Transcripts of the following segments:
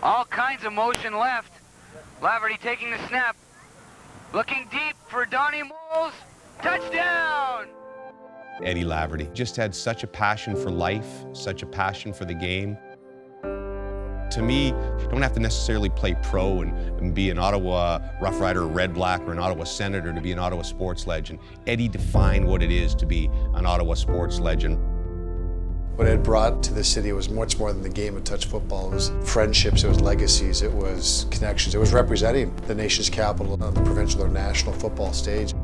All kinds of motion left. Laverty taking the snap. Looking deep for Donnie Moles. Touchdown! Eddie Laverty just had such a passion for life, such a passion for the game. To me, you don't have to necessarily play pro and be an Ottawa Rough Rider, or Red Black, or an Ottawa Senator to be an Ottawa sports legend. Eddie defined what it is to be an Ottawa sports legend. What Ed brought to the city was much more than the game of touch football. It was friendships, it was legacies, it was connections. It was representing the nation's capital on the provincial or national football stage.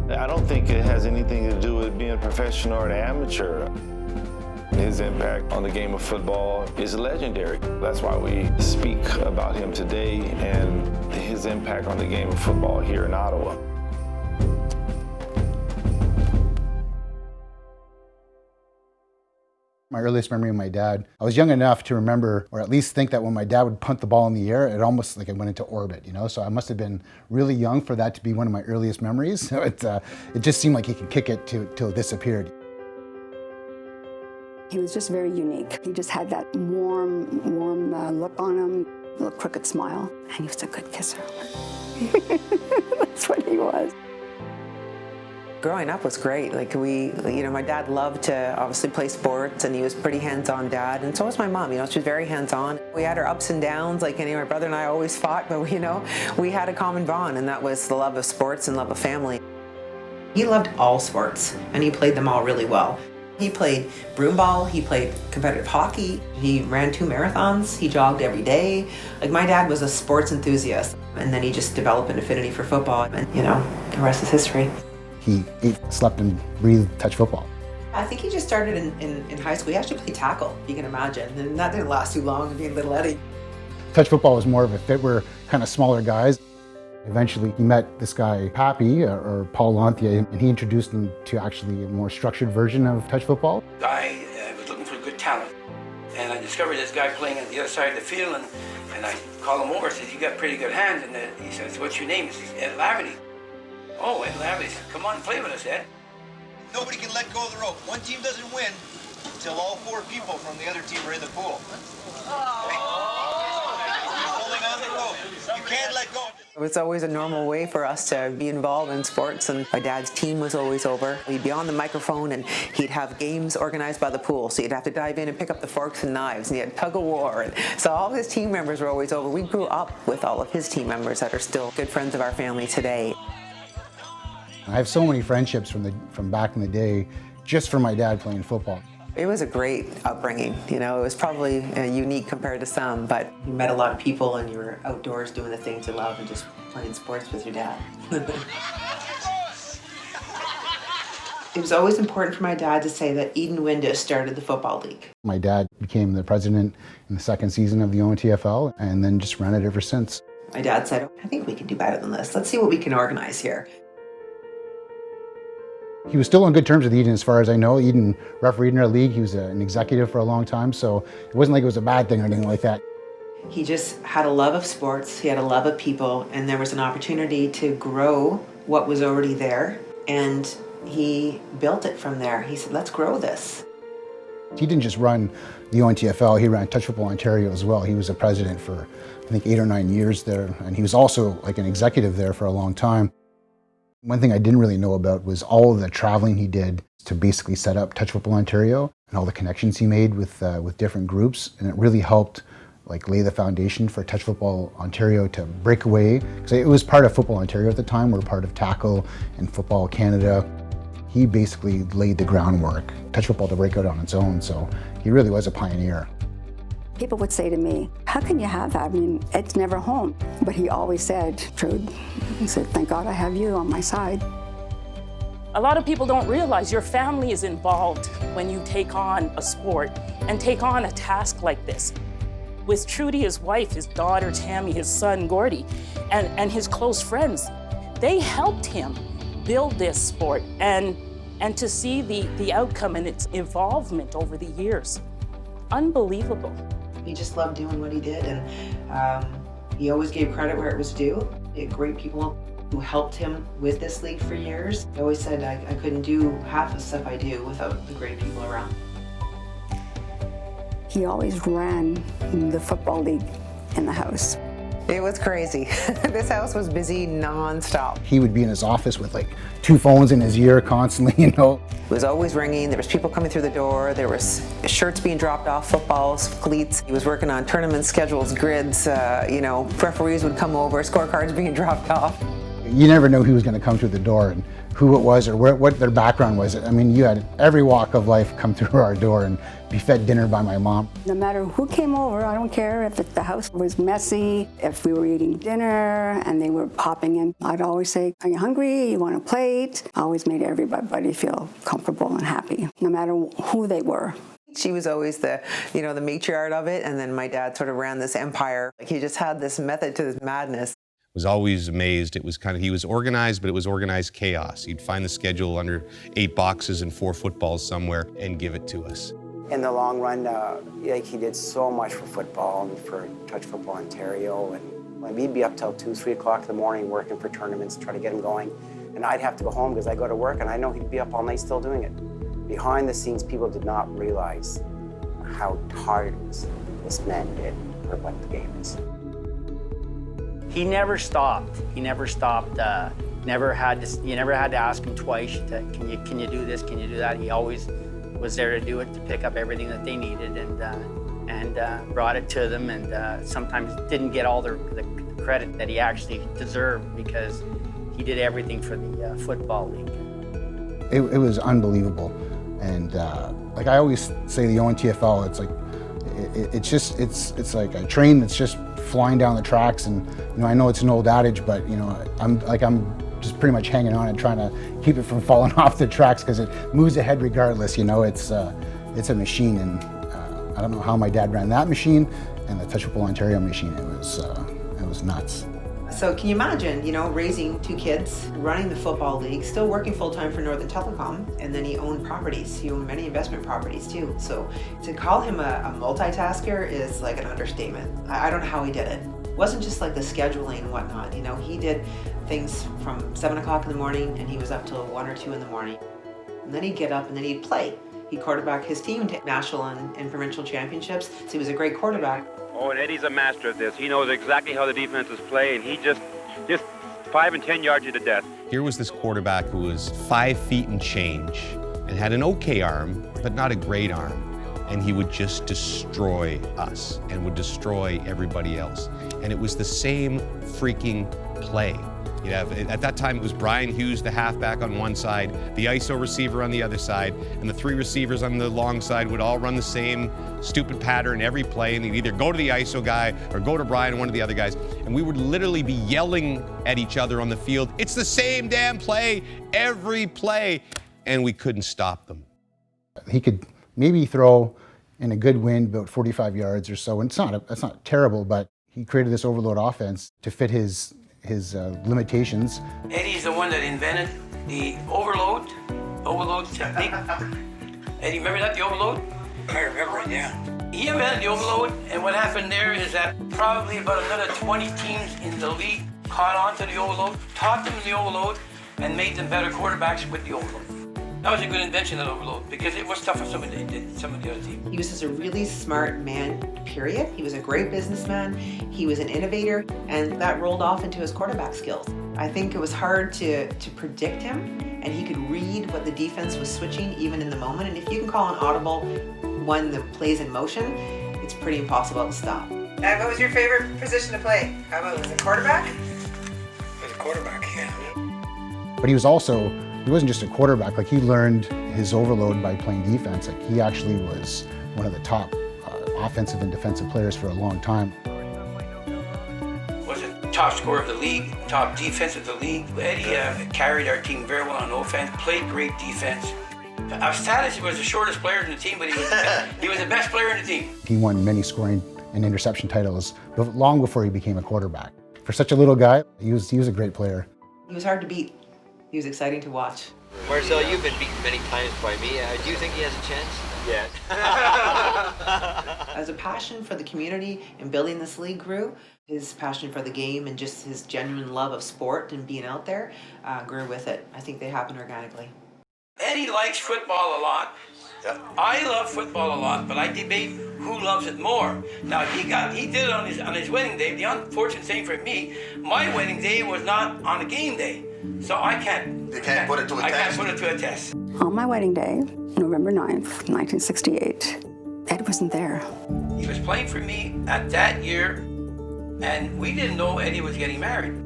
I don't think it has anything to do with being a professional or an amateur. His impact on the game of football is legendary. That's why we speak about him today and his impact on the game of football here in Ottawa. My earliest memory of my dad, I was young enough to remember, or at least think that when my dad would punt the ball in the air, it almost like it went into orbit, you know? So I must have been really young for that to be one of my earliest memories. So it just seemed like he could kick it till it disappeared. He was just very unique. He just had that warm look on him, a little crooked smile, and he was a good kisser. That's what he was. Growing up was great. Like my dad loved to obviously play sports, and he was pretty hands-on dad, and so was my mom. She was very hands-on. We had our ups and downs. Like my brother and I always fought, but we had a common bond, and that was the love of sports and love of family. He loved all sports, and he played them all really well. He played broomball, he played competitive hockey, he ran 2 marathons, he jogged every day. Like my dad was a sports enthusiast, and then he just developed an affinity for football, and the rest is history. He ate, slept, and breathed touch football. I think he just started in high school. He actually played tackle, if you can imagine, and that didn't last too long, being little Eddie. Touch football was more of a fit. We're kind of smaller guys. Eventually, he met this guy, Pappy, or Paul Lantier, and he introduced him to actually a more structured version of touch football. I was looking for good talent, and I discovered this guy playing on the other side of the field, and I called him over and said, "You got pretty good hands," and he says, "What's your name?" He says, "Ed Laverty." "Oh, Ed Laverty, come on, play with us, Ed." Nobody can let go of the rope. One team doesn't win until all 4 people from the other team are in the pool. You're holding on the rope. You can't let go. It was always a normal way for us to be involved in sports, and my dad's team was always over. He'd be on the microphone, and he'd have games organized by the pool, so you'd have to dive in and pick up the forks and knives, and he had tug of war, and so all his team members were always over. We grew up with all of his team members that are still good friends of our family today. I have so many friendships from back in the day just from my dad playing football. It was a great upbringing. It was probably unique compared to some, but you met a lot of people, and you were outdoors doing the things you love and just playing sports with your dad. It was always important for my dad to say that Eden Windus started the Football League. My dad became the president in the 2nd season of the ONTFL, and then just ran it ever since. My dad said, "I think we can do better than this. Let's see what we can organize here." He was still on good terms with Eden, as far as I know. Eden refereed in our league. He was an executive for a long time, so it wasn't like it was a bad thing or anything like that. He just had a love of sports, he had a love of people, and there was an opportunity to grow what was already there, and he built it from there. He said, "Let's grow this." He didn't just run the ONTFL, he ran Touch Football Ontario as well. He was a president for, I think, 8 or 9 years there, and he was also like an executive there for a long time. One thing I didn't really know about was all of the traveling he did to basically set up Touch Football Ontario, and all the connections he made with different groups, and it really helped lay the foundation for Touch Football Ontario to break away, because it was part of Football Ontario at the time. We're part of Tackle and Football Canada. He basically laid the groundwork, Touch Football to break out on its own, so he really was a pioneer. People would say to me, "How can you have that? I mean, Ed's never home." But he always said, "Trude," he said, "thank God I have you on my side." A lot of people don't realize your family is involved when you take on a sport and take on a task like this. With Trudy, his wife, his daughter Tammy, his son Gordy, and his close friends, they helped him build this sport and to see the outcome and its involvement over the years. Unbelievable. He just loved doing what he did, and he always gave credit where it was due. He had great people who helped him with this league for years. He always said, I couldn't do half the stuff I do without the great people around. He always ran the football league in the house. It was crazy. This house was busy non-stop. He would be in his office with like 2 phones in his ear constantly, you know. It was always ringing. There was people coming through the door. There was shirts being dropped off, footballs, cleats. He was working on tournament schedules, grids. Referees would come over, scorecards being dropped off. You never know who was going to come through the door and who it was or what their background was. I mean, you had every walk of life come through our door and be fed dinner by my mom. No matter who came over, I don't care if the house was messy, if we were eating dinner and they were popping in. I'd always say, are you hungry? You want a plate? I always made everybody feel comfortable and happy, no matter who they were. She was always the matriarch of it, and then my dad sort of ran this empire. Like, he just had this method to this madness. Was always amazed. It was he was organized, but it was organized chaos. He'd find the schedule under 8 boxes and 4 footballs somewhere and give it to us. In the long run, he did so much for football and for Touch Football Ontario. And we'd be up till 2, 3 o'clock in the morning working for tournaments, trying to get him going. And I'd have to go home because I go to work, and I know he'd be up all night still doing it. Behind the scenes, people did not realize how hard this man did for what the game is. He never stopped. He never stopped. You never had to ask him twice. Can you do this? Can you do that? He always was there to do it, to pick up everything that they needed, and brought it to them. And sometimes didn't get all the credit that he actually deserved because he did everything for the football league. It was unbelievable, and like I always say, the ONTFL, it's like it's like a train that's just flying down the tracks. And I know it's an old adage, but I'm just pretty much hanging on and trying to keep it from falling off the tracks because it moves ahead regardless. It's a machine, and I don't know how my dad ran that machine and the Touch Football Ontario machine. It was nuts. So can you imagine, raising 2 kids, running the football league, still working full-time for Northern Telecom, and then he owned properties. He owned many investment properties too. So to call him a multitasker is like an understatement. I don't know how he did it. It wasn't just like the scheduling and whatnot. He did things from 7 o'clock in the morning and he was up till 1 or 2 in the morning. And then he'd get up and then he'd play. He quarterbacked his team to national and provincial championships. So he was a great quarterback. Oh, and Eddie's a master at this. He knows exactly how the defenses play, and he just 5 and 10 yards you to death. Here was this quarterback who was 5 feet and change and had an okay arm, but not a great arm. And he would just destroy us and would destroy everybody else. And it was the same freaking play. At that time, it was Brian Hughes, the halfback on one side, the ISO receiver on the other side, and the 3 receivers on the long side would all run the same stupid pattern every play, and they'd either go to the ISO guy or go to Brian, one of the other guys, and we would literally be yelling at each other on the field, it's the same damn play, every play, and we couldn't stop them. He could maybe throw in a good wind about 45 yards or so, and it's not terrible, but he created this overload offense to fit his limitations. Eddie's the one that invented the overload technique. Eddie, remember that, the overload? I remember it, yeah. He invented the overload, and what happened there is that probably about another 20 teams in the league caught on to the overload, taught them the overload, and made them better quarterbacks with the overload. That was a good invention, that overload, because it was tough for some of the other teams. He was just a really smart man, period. He was a great businessman. He was an innovator, and that rolled off into his quarterback skills. I think it was hard to predict him, and he could read what the defense was switching even in the moment. And if you can call an audible when the play's in motion, it's pretty impossible to stop. What was your favorite position to play? How about, was it quarterback? It was quarterback, yeah. But he wasn't just a quarterback. Like, he learned his overload by playing defense. Like, he actually was one of the top offensive and defensive players for a long time. Was it top scorer of the league, top defense of the league? Eddie carried our team very well on offense, played great defense. I was sad he was the shortest player in the team, but he was the best player in the team. He won many scoring and interception titles long before he became a quarterback. For such a little guy, he was a great player. He was hard to beat. He was exciting to watch. Marcel, you've been beaten many times by me. Do you think he has a chance? Yeah. As a passion for the community and building this league grew, his passion for the game and just his genuine love of sport and being out there grew with it. I think they happened organically. Eddie likes football a lot. Yeah. I love football a lot, but I debate who loves it more. Now he did it on his wedding day. The unfortunate thing for me, my wedding day was not on a game day, so I can't. You can't put it to a test. I can't put it to a test. On my wedding day, November 9th, 1968, Ed wasn't there. He was playing for me at that year, and we didn't know Eddie was getting married.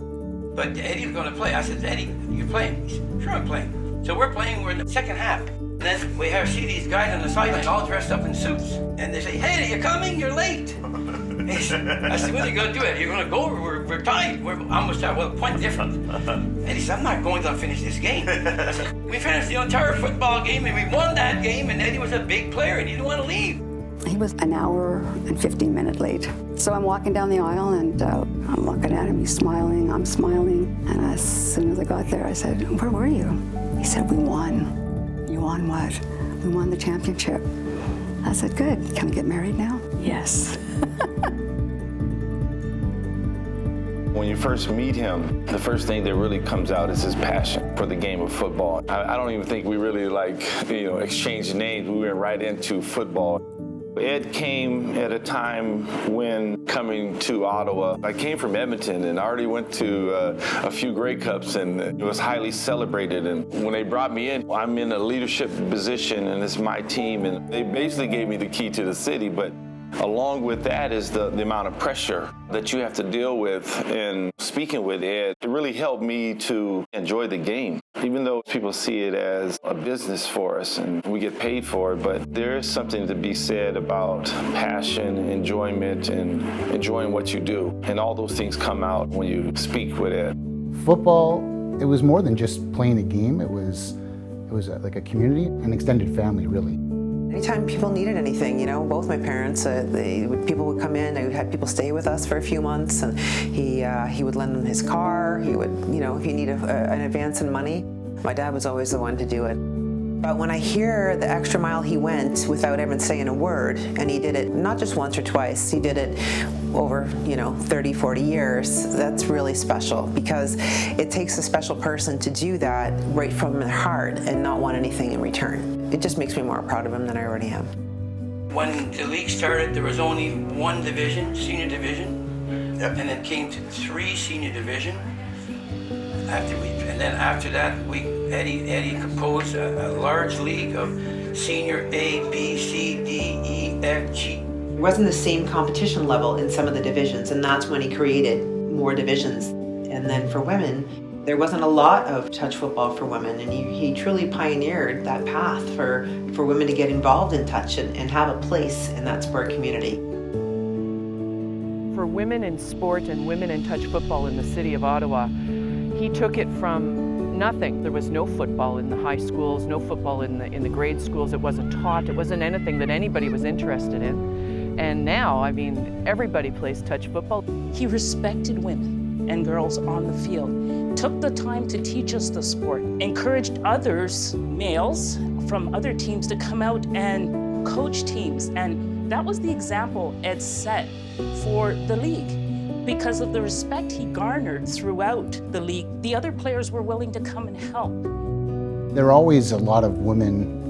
But Eddie was going to play. I said, Eddie, you playing? He said, sure, I'm playing. So we're playing, we're in the second half. And then we see these guys on the sideline all dressed up in suits. And they say, hey, are you coming? You're late. I said, what are you going to do? Are you going to go? We're tied. We're almost at a point different. And he said, I'm not going to finish this game. I said, we finished the entire football game, and we won that game, and Eddie was a big player, and he didn't want to leave. He was an hour and 15 minutes late. So I'm walking down the aisle, and I'm looking at him. He's smiling, I'm smiling. And as soon as I got there, I said, where were you? He said, we won. You won what? We won the championship. I said, good. Can we get married now? Yes. When you first meet him, the first thing that really comes out is his passion for the game of football. I don't even think we really exchanged names. We went right into football. Ed came at a time when coming to Ottawa. I came from Edmonton and I already went to a few Grey Cups, and it was highly celebrated. And when they brought me in, I'm in a leadership position and it's my team, and they basically gave me the key to the city. But along with that is the amount of pressure that you have to deal with. And speaking with Ed, it really helped me to enjoy the game. Even though people see it as a business for us and we get paid for it, but there is something to be said about passion, enjoyment, and enjoying what you do. And all those things come out when you speak with Ed. Football, it was more than just playing a game. It was like a community, an extended family, really. Anytime people needed anything, both my parents, people would come in. I had people stay with us for a few months, and he would lend them his car. He would, if you need an advance in money, my dad was always the one to do it. But when I hear the extra mile he went without even saying a word, and he did it not just once or twice, he did it over, 30, 40 years, that's really special, because it takes a special person to do that right from their heart and not want anything in return. It just makes me more proud of him than I already am. When the league started, there was only one division, senior division, and it came to 3 senior division. And then after that, Eddie composed a large league of senior A, B, C, D, E, F, G. It wasn't the same competition level in some of the divisions, and that's when he created more divisions. And then for women, there wasn't a lot of touch football for women, and he truly pioneered that path for women to get involved in touch and have a place in that sport community. For women in sport and women in touch football in the city of Ottawa, he took it from nothing. There was no football in the high schools, no football in the grade schools. It wasn't taught. It wasn't anything that anybody was interested in. And now, everybody plays touch football. He respected women and girls on the field, took the time to teach us the sport, encouraged others, males from other teams, to come out and coach teams. And that was the example Ed set for the league. Because of the respect he garnered throughout the league, the other players were willing to come and help. There were always a lot of women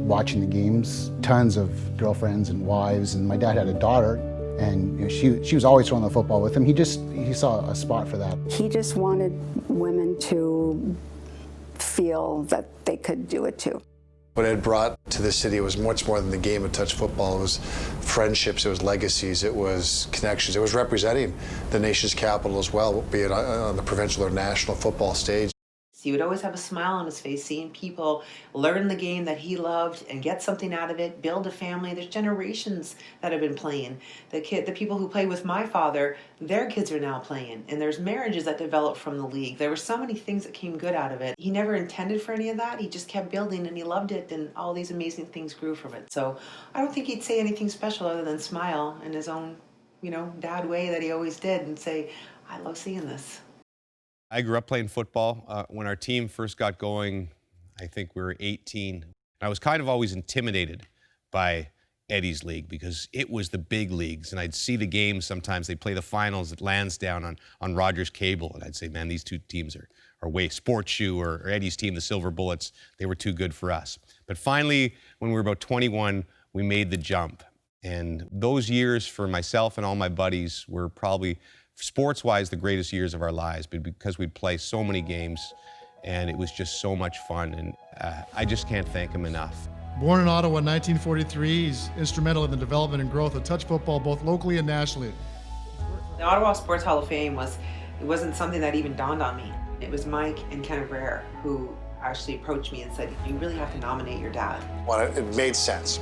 watching the games, tons of girlfriends and wives, and my dad had a daughter, and she was always throwing the football with him. He saw a spot for that. He just wanted women to feel that they could do it too. What Ed brought to the city was much more than the game of touch football. It was friendships, it was legacies, it was connections. It was representing the nation's capital as well, be it on the provincial or national football stage. He would always have a smile on his face, seeing people learn the game that he loved and get something out of it, build a family. There's generations that have been playing. The people who played with my father, their kids are now playing. And there's marriages that developed from the league. There were so many things that came good out of it. He never intended for any of that. He just kept building, and he loved it, and all these amazing things grew from it. So I don't think he'd say anything special other than smile in his own, dad way that he always did, and say, I love seeing this. I grew up playing football. When our team first got going, I think we were 18. I was kind of always intimidated by Eddie's league because it was the big leagues, and I'd see the games sometimes. They'd play the finals at Lansdowne on Rogers Cable, and I'd say, man, these two teams are way, Sports Shoe or Eddie's team, the Silver Bullets, they were too good for us. But finally, when we were about 21, we made the jump. And those years for myself and all my buddies were probably, sports-wise, the greatest years of our lives, but because we'd play so many games and it was just so much fun, and I just can't thank him enough. Born in Ottawa in 1943, he's instrumental in the development and growth of touch football both locally and nationally. The Ottawa Sports Hall of Fame wasn't something that even dawned on me. It was Mike and Ken Brer who actually approached me and said, you really have to nominate your dad. Well, it made sense.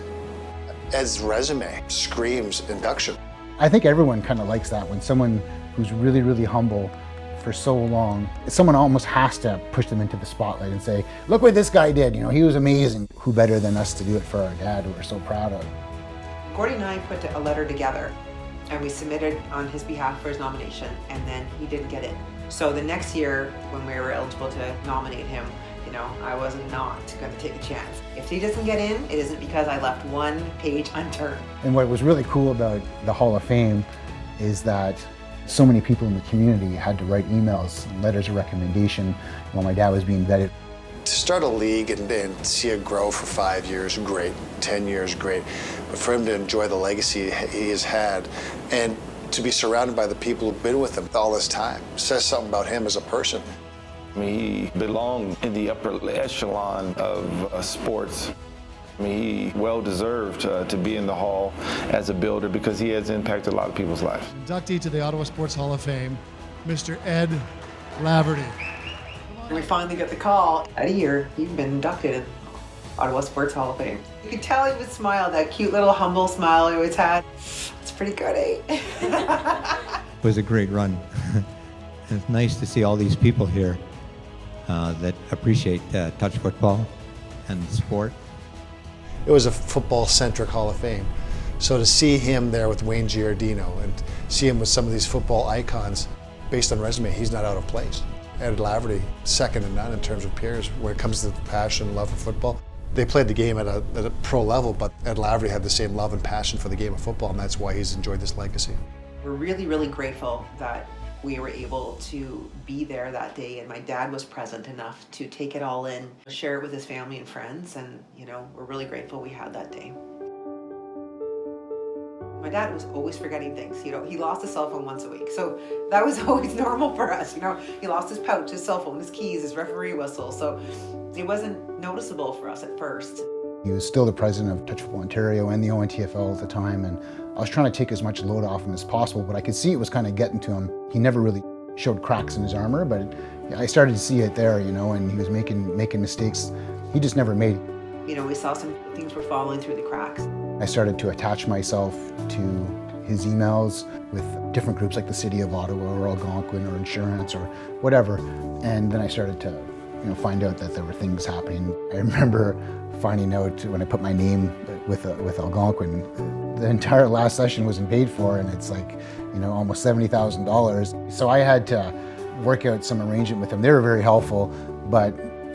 Ed's resume screams induction. I think everyone kind of likes that when someone who's really, really humble for so long, someone almost has to push them into the spotlight and say, look what this guy did, he was amazing. Who better than us to do it for our dad, who we're so proud of. Gordy and I put a letter together and we submitted on his behalf for his nomination, and then he didn't get in. So the next year when we were eligible to nominate him, I was not going to take a chance. If he doesn't get in, it isn't because I left one page unturned. And what was really cool about the Hall of Fame is that so many people in the community had to write emails and letters of recommendation while my dad was being vetted. To start a league and see it grow for 5 years, great. 10 years, great. But for him to enjoy the legacy he has had and to be surrounded by the people who've been with him all this time says something about him as a person. He belonged in the upper echelon of sports. He well deserved to be in the Hall as a builder because he has impacted a lot of people's lives. Inductee to the Ottawa Sports Hall of Fame, Mr. Ed Laverty. And we finally got the call. At a year, you've been inducted in Ottawa Sports Hall of Fame. You could tell he would smile, that cute little humble smile he always had. It's pretty good, eh? It was a great run. It's nice to see all these people here that appreciate touch football and the sport. It was a football-centric Hall of Fame. So to see him there with Wayne Giardino and see him with some of these football icons, based on resume, he's not out of place. Ed Laverty, second to none in terms of peers when it comes to the passion and love for football. They played the game at a pro level, but Ed Laverty had the same love and passion for the game of football, and that's why he's enjoyed this legacy. We're really, really grateful that we were able to be there that day, and my dad was present enough to take it all in, share it with his family and friends, and we're really grateful we had that day. My dad was always forgetting things. He lost his cell phone once a week, so that was always normal for us. He lost his pouch, his cell phone, his keys, his referee whistle, so it wasn't noticeable for us at first. He was still the president of Touch Football Ontario and the ONTFL at the time, and I was trying to take as much load off him as possible, but I could see it was kind of getting to him. He never really showed cracks in his armor, but I started to see it there, and he was making mistakes he just never made. We saw some things were falling through the cracks. I started to attach myself to his emails with different groups like the City of Ottawa or Algonquin or insurance or whatever, and then I started to find out that there were things happening. I remember finding out when I put my name with Algonquin, the entire last session wasn't paid for, and it's like, almost $70,000. So I had to work out some arrangement with them. They were very helpful, but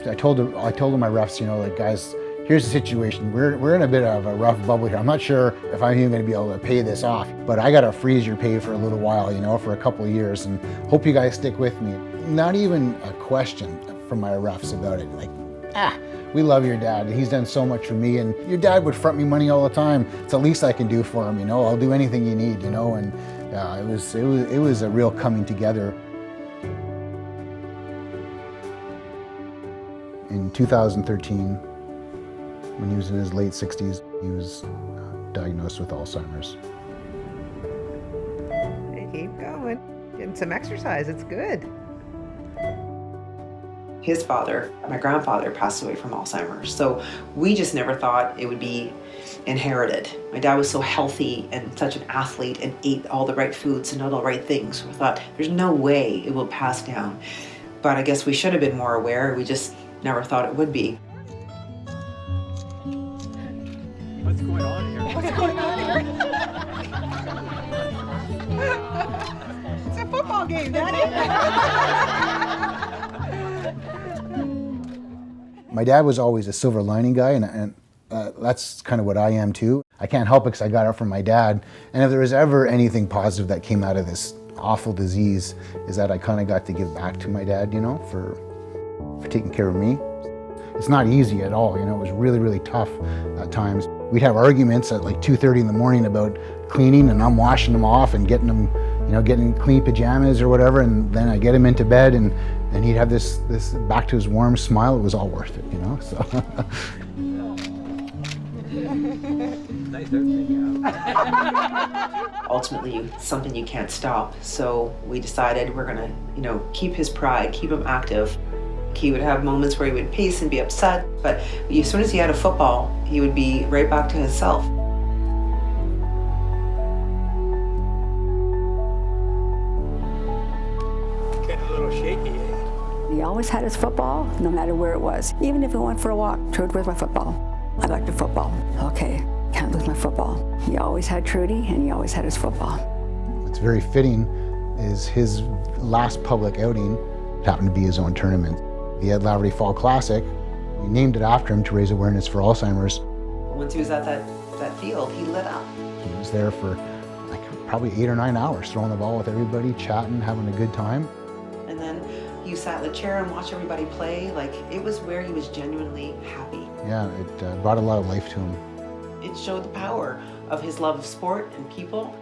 I told them my refs, like, guys, here's the situation. We're in a bit of a rough bubble here. I'm not sure if I'm even going to be able to pay this off, but I got to freeze your pay for a little while, for a couple of years, and hope you guys stick with me. Not even a question from my refs about it. Like, we love your dad. He's done so much for me, and your dad would front me money all the time. It's the least I can do for him, I'll do anything you need, and it was a real coming together. In 2013, when he was in his late 60s, he was diagnosed with Alzheimer's. Keep going. Getting some exercise, it's good. His father, my grandfather, passed away from Alzheimer's, so we just never thought it would be inherited. My dad was so healthy and such an athlete and ate all the right foods and all the right things. We thought, there's no way it will pass down. But I guess we should have been more aware. We just never thought it would be. What's going on here? What's going on here? It's a football game, Daddy. My dad was always a silver lining guy, and that's kind of what I am too. I can't help it because I got it from my dad. And if there was ever anything positive that came out of this awful disease, is that I kind of got to give back to my dad, for taking care of me. It's not easy at all, it was really, really tough at times. We'd have arguments at like 2:30 in the morning about cleaning, and I'm washing them off and getting them, getting clean pajamas or whatever, and then I get him into bed, and he'd have this back to his warm smile. It was all worth it, so. Ultimately, something you can't stop. So we decided we're gonna, keep his pride, keep him active. He would have moments where he would pace and be upset, but as soon as he had a football, he would be right back to himself. Getting a little shaky, eh? He always had his football, no matter where it was. Even if we went for a walk, Trude, where's my football? I like the football. Okay, can't lose my football. He always had Trudy, and he always had his football. What's very fitting is his last public outing happened to be his own tournament. The Ed Laverty Fall Classic. We named it after him to raise awareness for Alzheimer's. Once he was at that field, he lit up. He was there for probably 8 or 9 hours, throwing the ball with everybody, chatting, having a good time. And then you sat in the chair and watched everybody play. It was where he was genuinely happy. Yeah, it brought a lot of life to him. It showed the power of his love of sport and people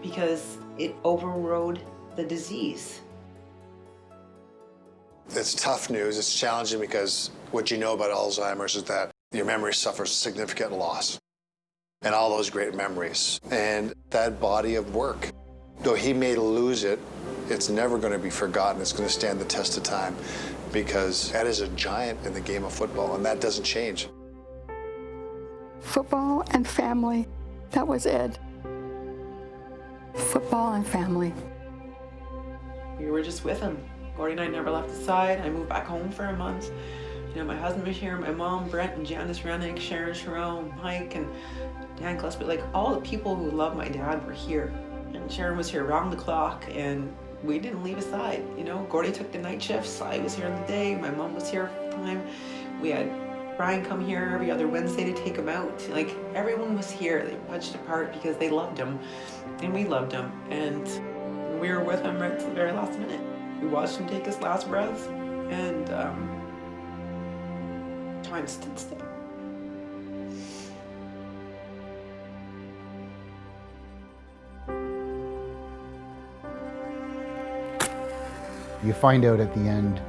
because it overrode the disease. It's tough news, it's challenging because what you know about Alzheimer's is that your memory suffers significant loss. And all those great memories. And that body of work, though he may lose it, it's never going to be forgotten. It's going to stand the test of time because Ed is a giant in the game of football, and that doesn't change. Football and family, that was Ed. Football and family. We were just with him. Gordy and I never left his side. I moved back home for a month. My husband was here, my mom, Brent and Janice Rennick, Sharon Sharon, Mike and Dan Gillespie, all the people who love my dad were here. And Sharon was here around the clock and we didn't leave his side. Gordy took the night shifts, I was here in the day, my mom was here full time. We had Brian come here every other Wednesday to take him out. Everyone was here. They punched apart because they loved him and we loved him. And we were with him right to the very last minute. We watched him take his last breath and time stood still. You find out at the end,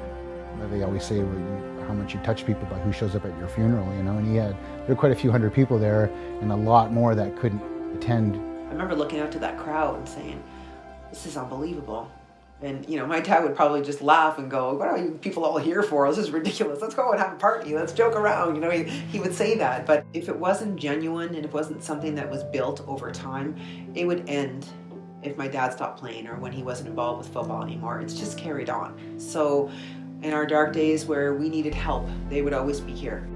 they always say how much you touch people by who shows up at your funeral, and there were quite a few hundred people there and a lot more that couldn't attend. I remember looking out to that crowd and saying, this is unbelievable. And, my dad would probably just laugh and go, what are you people all here for? This is ridiculous. Let's go and have a party. Let's joke around. He would say that. But if it wasn't genuine and it wasn't something that was built over time, it would end if my dad stopped playing or when he wasn't involved with football anymore. It's just carried on. So in our dark days where we needed help, they would always be here.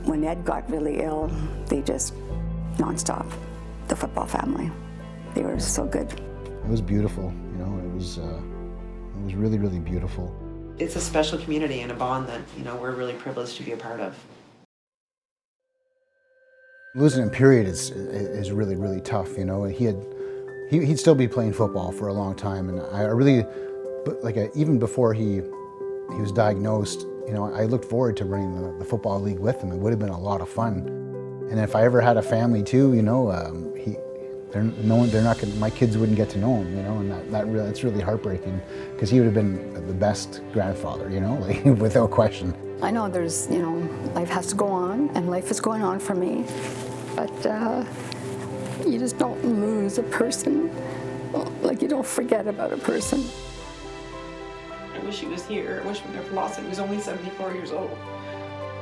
When Ed got really ill, they just nonstop, the football family. They were so good. It was beautiful, it was really, really beautiful. It's a special community and a bond that, we're really privileged to be a part of. Losing him, period, is really, really tough, He'd still be playing football for a long time, and I really, even before he was diagnosed, I looked forward to running the football league with him. It would have been a lot of fun. And if I ever had a family too, my kids wouldn't get to know him, and that's really heartbreaking because he would have been the best grandfather, without question. I know there's, life has to go on, and life is going on for me, but you just don't lose a person, you don't forget about a person. I wish he was here. I wish we never lost him. He was only 74 years old.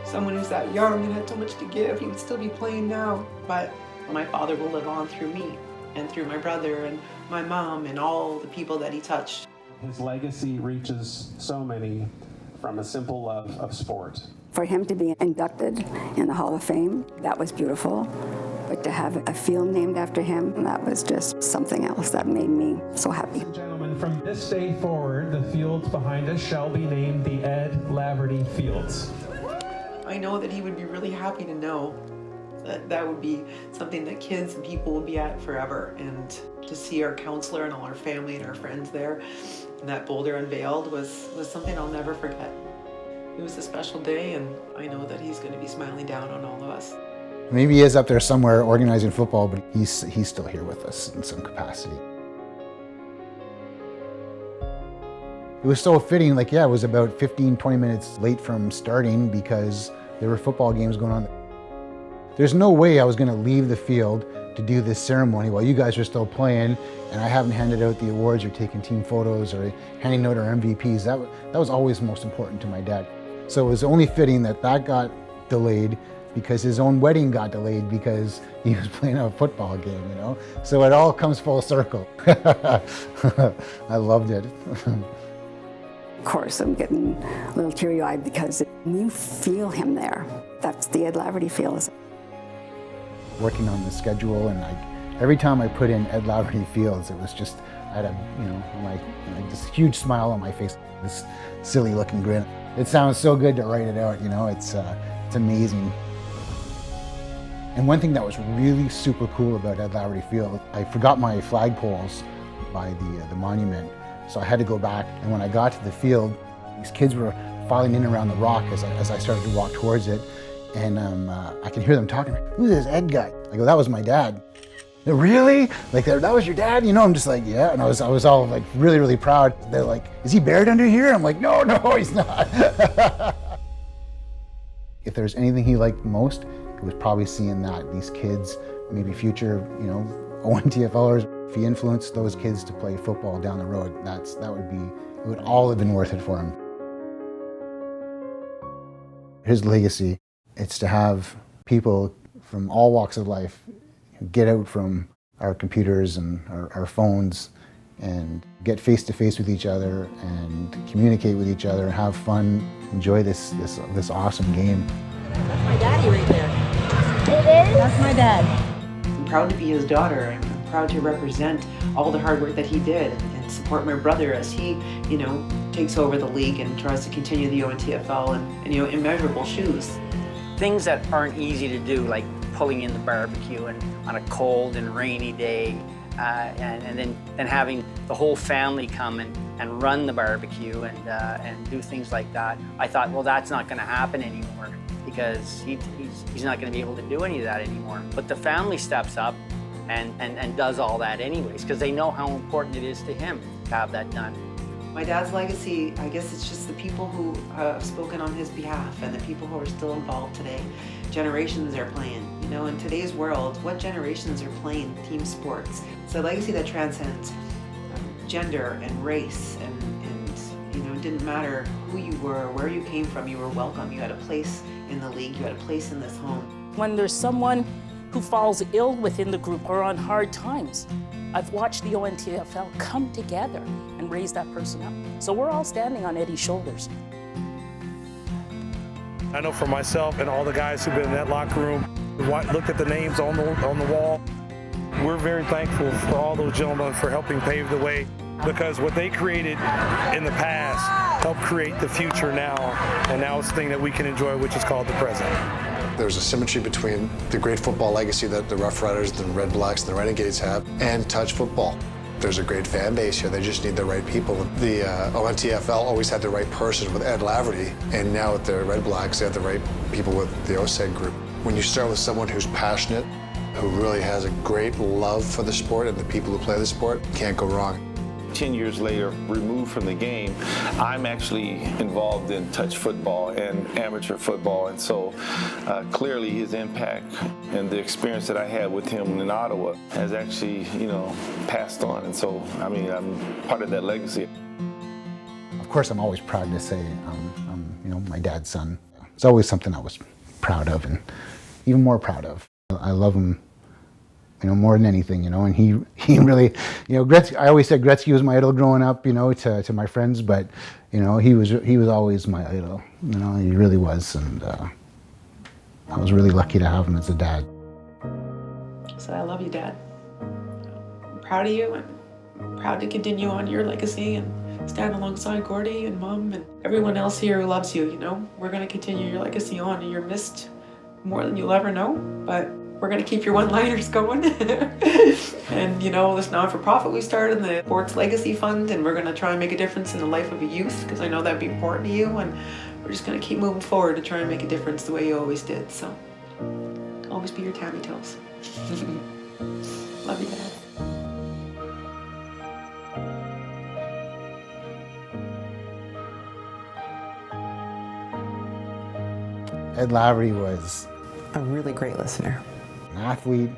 Someone who's that young and had so much to give, he would still be playing now, but my father will live on through me and through my brother and my mom and all the people that he touched. His legacy reaches so many from a simple love of sport. For him to be inducted in the Hall of Fame, that was beautiful. But to have a field named after him, that was just something else that made me so happy. Gentlemen, from this day forward, the fields behind us shall be named the Ed Laverty Fields. I know that he would be really happy to know that would be something that kids and people will be at forever. And to see our counselor and all our family and our friends there, and that boulder unveiled was something I'll never forget. It was a special day, and I know that he's going to be smiling down on all of us. Maybe he is up there somewhere organizing football, but he's still here with us in some capacity. It was so fitting, like, yeah, it was about 15, 20 minutes late from starting because there were football games going on. There's no way I was gonna leave the field to do this ceremony while you guys are still playing and I haven't handed out the awards or taken team photos or handing out our MVPs. That was always most important to my dad. So it was only fitting that got delayed because his own wedding got delayed because he was playing a football game, you know? So it all comes full circle. I loved it. Of course, I'm getting a little teary-eyed because you feel him there. That's the Ed Laverty feel. Working on the schedule, and every time I put in Ed Laverty Fields, it was just, I had this huge smile on my face, this silly looking grin. It sounds so good to write it out, you know, it's amazing. And one thing that was really super cool about Ed Laverty Field, I forgot my flagpoles by the monument, so I had to go back, and when I got to the field, these kids were filing in around the rock as I started to walk towards it. And I can hear them talking, who's this Ed guy? I go, that was my dad. They're, really? Like, that was your dad? You know, I'm just like, yeah. And I was all like really, really proud. They're like, is he buried under here? I'm like, no, he's not. If there's anything he liked most, it was probably seeing that these kids, maybe future, you know, ONTFLers, if he influenced those kids to play football down the road, it would all have been worth it for him. His legacy, it's to have people from all walks of life get out from our computers and our phones and get face to face with each other and communicate with each other, have fun, enjoy this awesome game. That's my daddy right there. It is? That's my dad. I'm proud to be his daughter. I'm proud to represent all the hard work that he did and support my brother as he, you know, takes over the league and tries to continue the ONTFL and you know, immeasurable shoes. Things that aren't easy to do, like pulling in the barbecue and on a cold and rainy day, and then having the whole family come and run the barbecue and do things like that. I thought, well, that's not going to happen anymore because he's not going to be able to do any of that anymore. But the family steps up and does all that anyways because they know how important it is to him to have that done. My dad's legacy, I guess it's just the people who have spoken on his behalf and the people who are still involved today. Generations are playing. You know, in today's world, what generations are playing team sports? It's a legacy that transcends gender and race and you know, it didn't matter who you were, where you came from, you were welcome. You had a place in the league, you had a place in this home. When there's someone who falls ill within the group or on hard times, I've watched the ONTFL come together and raise that person up. So we're all standing on Eddie's shoulders. I know for myself and all the guys who've been in that locker room, looked at the names on the wall. We're very thankful for all those gentlemen for helping pave the way because what they created in the past helped create the future now, and now it's the thing that we can enjoy, which is called the present. There's a symmetry between the great football legacy that the Rough Riders, the Red Blacks, and the Renegades have, and touch football. There's a great fan base here. They just need the right people. The ONTFL always had the right person with Ed Laverty, and now with the Red Blacks, they have the right people with the OSEG group. When you start with someone who's passionate, who really has a great love for the sport and the people who play the sport, can't go wrong. 10 years later, removed from the game, I'm actually involved in touch football and amateur football, and so clearly his impact and the experience that I had with him in Ottawa has actually, you know, passed on, and so, I mean, I'm part of that legacy. Of course, I'm always proud to say I'm you know, my dad's son. It's always something I was proud of and even more proud of. I love him, you know, more than anything, you know, and he really, you know, Gretzky, I always said Gretzky was my idol growing up, you know, to my friends, but, you know, he was always my idol, you know, he really was, and I was really lucky to have him as a dad. So I love you, Dad. I'm proud of you, and I'm proud to continue on your legacy and stand alongside Gordy and Mom and everyone else here who loves you, you know. We're going to continue your legacy on, and you're missed more than you'll ever know, but we're going to keep your one-liners going. And, you know, this not-for-profit we started, the Sports Legacy Fund, and we're going to try and make a difference in the life of a youth, because I know that'd be important to you, and we're just going to keep moving forward to try and make a difference the way you always did. So always be your tabby toes. Love you, Dad. Ed Laverty was a really great listener, an athlete,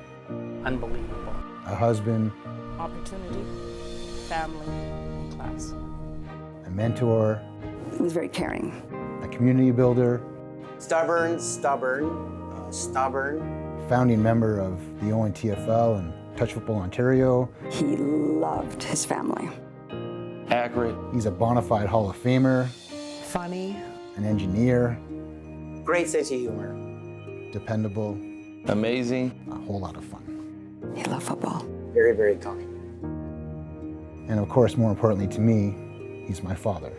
Unbelievable. a husband, Opportunity, family, class. a mentor, He was very caring. a community builder, Stubborn, founding member of the ONTFL and Touch Football Ontario. He loved his family. Accurate. He's a bona fide Hall of Famer, funny, an engineer, great sense of humor, dependable, amazing, a whole lot of fun. He loved football. very, very kind. And of course, more importantly to me, he's my father.